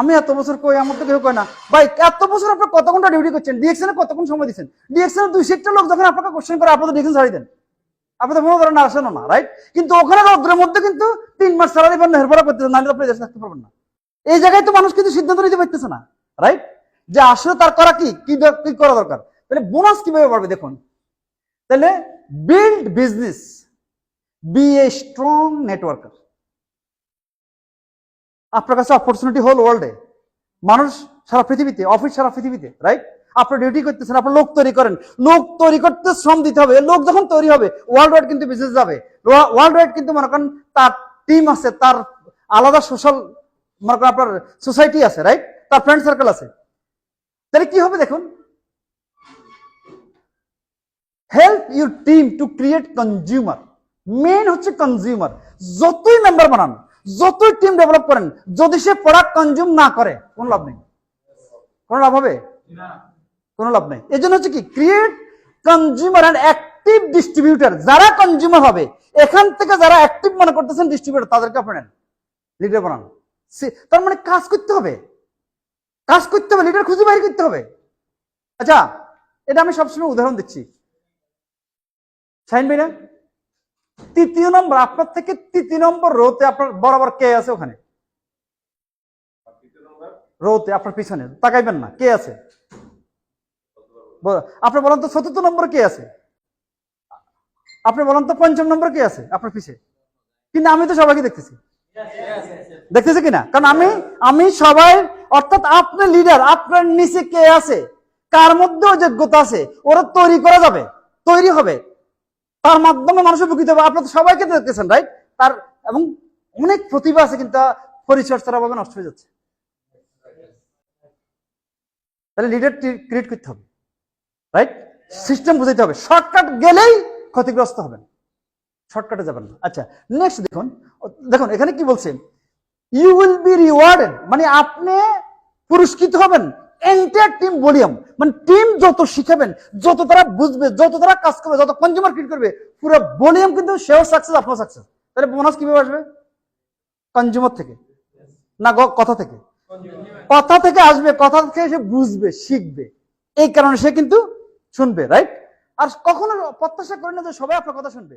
আমি এত বছর কই, আমার তো কেউ কয় না। ভাই এত বছর আপনি কত ঘন্টা ডিউটি করছেন, ডিএকশনে কতক্ষণ সময় দিচ্ছেন? ডিএকশনে 200টা লোক যখন আপনাকে কোশ্চেন করে, আপনি তো ডিএকশন ছাড়ি দেন, আপনি তো মনে করেন না আসেন না, রাইট? কিন্তু ওখানে রোদ্রের মধ্যে কিন্তু 3 মাস স্যালারি পান হেরফেরা করতেছেন, নাহলে আপনি দেশে থাকতে পারবেন না। এই জায়গায় তো মানুষ কিন্তু সিদ্ধান্ত নিতে পারতেছে না, রাইট? যে আসলে তার করা কি কি করা দরকার। তাহলে বোনাস কিভাবে বাড়বে দেখুন। তাহলে build business, be a strong networker. আপনার কাছে অপরচুনিটি হোল ওয়ার্ল্ডে, মানুষ সারা পৃথিবীতে, অফিস সারা পৃথিবীতে, রাইট? আপনি ডিউটি করতেছেন, আপনার লোক তৈরি করেন, লোক তৈরি করতে শ্রম দিতে হবে। লোক যখন তৈরি হবে, ওয়ার্ল্ড ওয়াইড কিন্তু বিজনেস যাবে। ওয়ার্ল্ড ওয়াইড কিন্তু মনে করেন তার টিম আছে, তার আলাদা সোশ্যাল মনে করেন আপনার সোসাইটি আছে, রাইট? তার ফ্রেন্ড সার্কেল আছে। তাহলে কি হবে দেখুন, help your team to create consumer. Main হচ্ছে কনজিউমার। যতই মেম্বার বানান, যতই টিম ডেভেলপ করেন, যদি সে প্রোডাক্ট কনজিউম না করে, কোনো লাভ নেই। কোনো লাভ হবে? কোনো লাভ নেই। এই জন্য হচ্ছে কি, create consumer and active distributor. যারা কনজিউমার হবে, এখান থেকে যারা অ্যাক্টিভ মনে করতেছেন ডিস্ট্রিবিউটার, তাদেরকে আপনি নেন, লিডার বানান। তার মানে কাজ করতে হবে, কাজ করতে হবে, লিডার খুঁজে বাইর করতে হবে। আচ্ছা, এটা আমি সবসময় উদাহরণ দিচ্ছি, শাহিন ভাই না? তৃতীয় নম্বর, আপনার থেকে তৃতীয় নম্বর রোতে আপনার বরাবর কে আছে? ওখানে রোতে আপনার পিছনে তাকাইবেন না, কে আছে? আপনি বলেন তো চতুর্থ নম্বর কে আছে? আপনি বলেন তো পঞ্চম নম্বর কে আছে আপনার পিছে? কিন্তু আমি তো সবাইকে দেখতেছি, দেখতেছি কিনা? কারণ আমি সবাই, অর্থাৎ আপনার লিডার, আপনার নিচে কে আছে, কার মধ্যে যোগ্যতা আছে, ওরা তৈরি করা যাবে, তৈরি হবে, তার মাধ্যমে মানুষ উপকৃত হবে। আপনার তো সবাইকে দেখতেছেন, রাইট? তার এবং অনেক প্রতিভা আছে, কিন্তু পরিচর্যার অভাবে নষ্ট হয়ে যাচ্ছে। তাহলে লিডার ক্রিয়েট করতে হবে, রাইট? সিস্টেম বুঝাইতে হবে। শর্টকাট গেলেই ক্ষতিগ্রস্ত হবেন, শর্টকাটে যাবেন না। আচ্ছা, নেক্সট দেখুন, দেখুন এখানে কি বলছেন, ইউ উইল বি রিওয়ার্ডেড, মানে আপনি পুরস্কৃত হবেন। এন্টায়ার টিম ভলিউম, মানে টিম যত শিখাবেন, যত তারা বুঝবে, যত তারা কাজ করবে, যত কনজিউমার ক্রিয়েট করবে, পুরো ভলিউম কিন্তু সেও সাকসেস, আপনার সাকসেস। তাহলে বোনাস কিভাবে আসবে? কনজিউমার থেকে না, কথা থেকে? কথা থেকে আসবে, কথা থেকে সে বুঝবে, শিখবে, এই কারণে সে কিন্তু শুনবে, রাইট? আর কখনো প্রত্যাশা করে না যে সবাই আপনার কথা শুনবে।